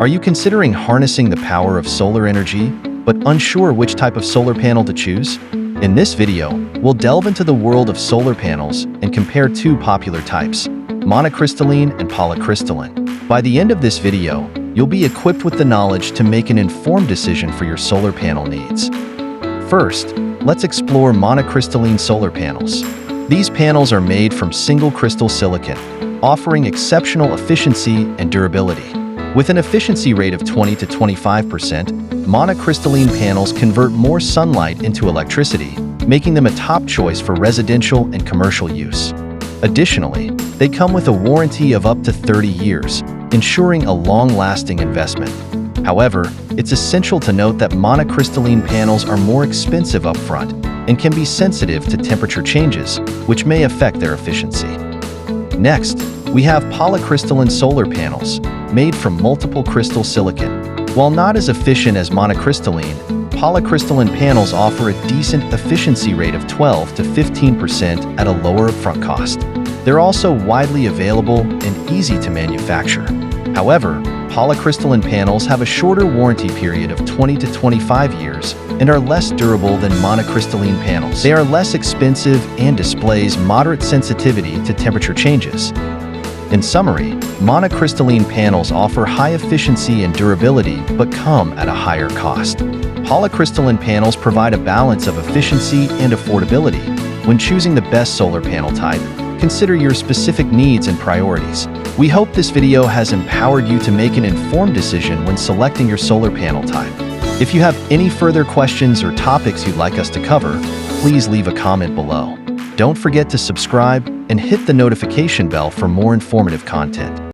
Are you considering harnessing the power of solar energy, but unsure which type of solar panel to choose? In this video, we'll delve into the world of solar panels and compare two popular types, monocrystalline and polycrystalline. By the end of this video, you'll be equipped with the knowledge to make an informed decision for your solar panel needs. First, let's explore monocrystalline solar panels. These panels are made from single crystal silicon, offering exceptional efficiency and durability. With an efficiency rate of 20 to 25%, monocrystalline panels convert more sunlight into electricity, making them a top choice for residential and commercial use. Additionally, they come with a warranty of up to 30 years, ensuring a long-lasting investment. However, it's essential to note that monocrystalline panels are more expensive upfront and can be sensitive to temperature changes, which may affect their efficiency. Next, we have polycrystalline solar panels, made from multiple crystal silicon. While not as efficient as monocrystalline, polycrystalline panels offer a decent efficiency rate of 12 to 15% at a lower upfront cost. They're also widely available and easy to manufacture. However, polycrystalline panels have a shorter warranty period of 20 to 25 years and are less durable than monocrystalline panels. They are less expensive and displays moderate sensitivity to temperature changes. In summary, monocrystalline panels offer high efficiency and durability but come at a higher cost. Polycrystalline panels provide a balance of efficiency and affordability. When choosing the best solar panel type, consider your specific needs and priorities. We hope this video has empowered you to make an informed decision when selecting your solar panel type. If you have any further questions or topics you'd like us to cover, please leave a comment below. Don't forget to subscribe and hit the notification bell for more informative content.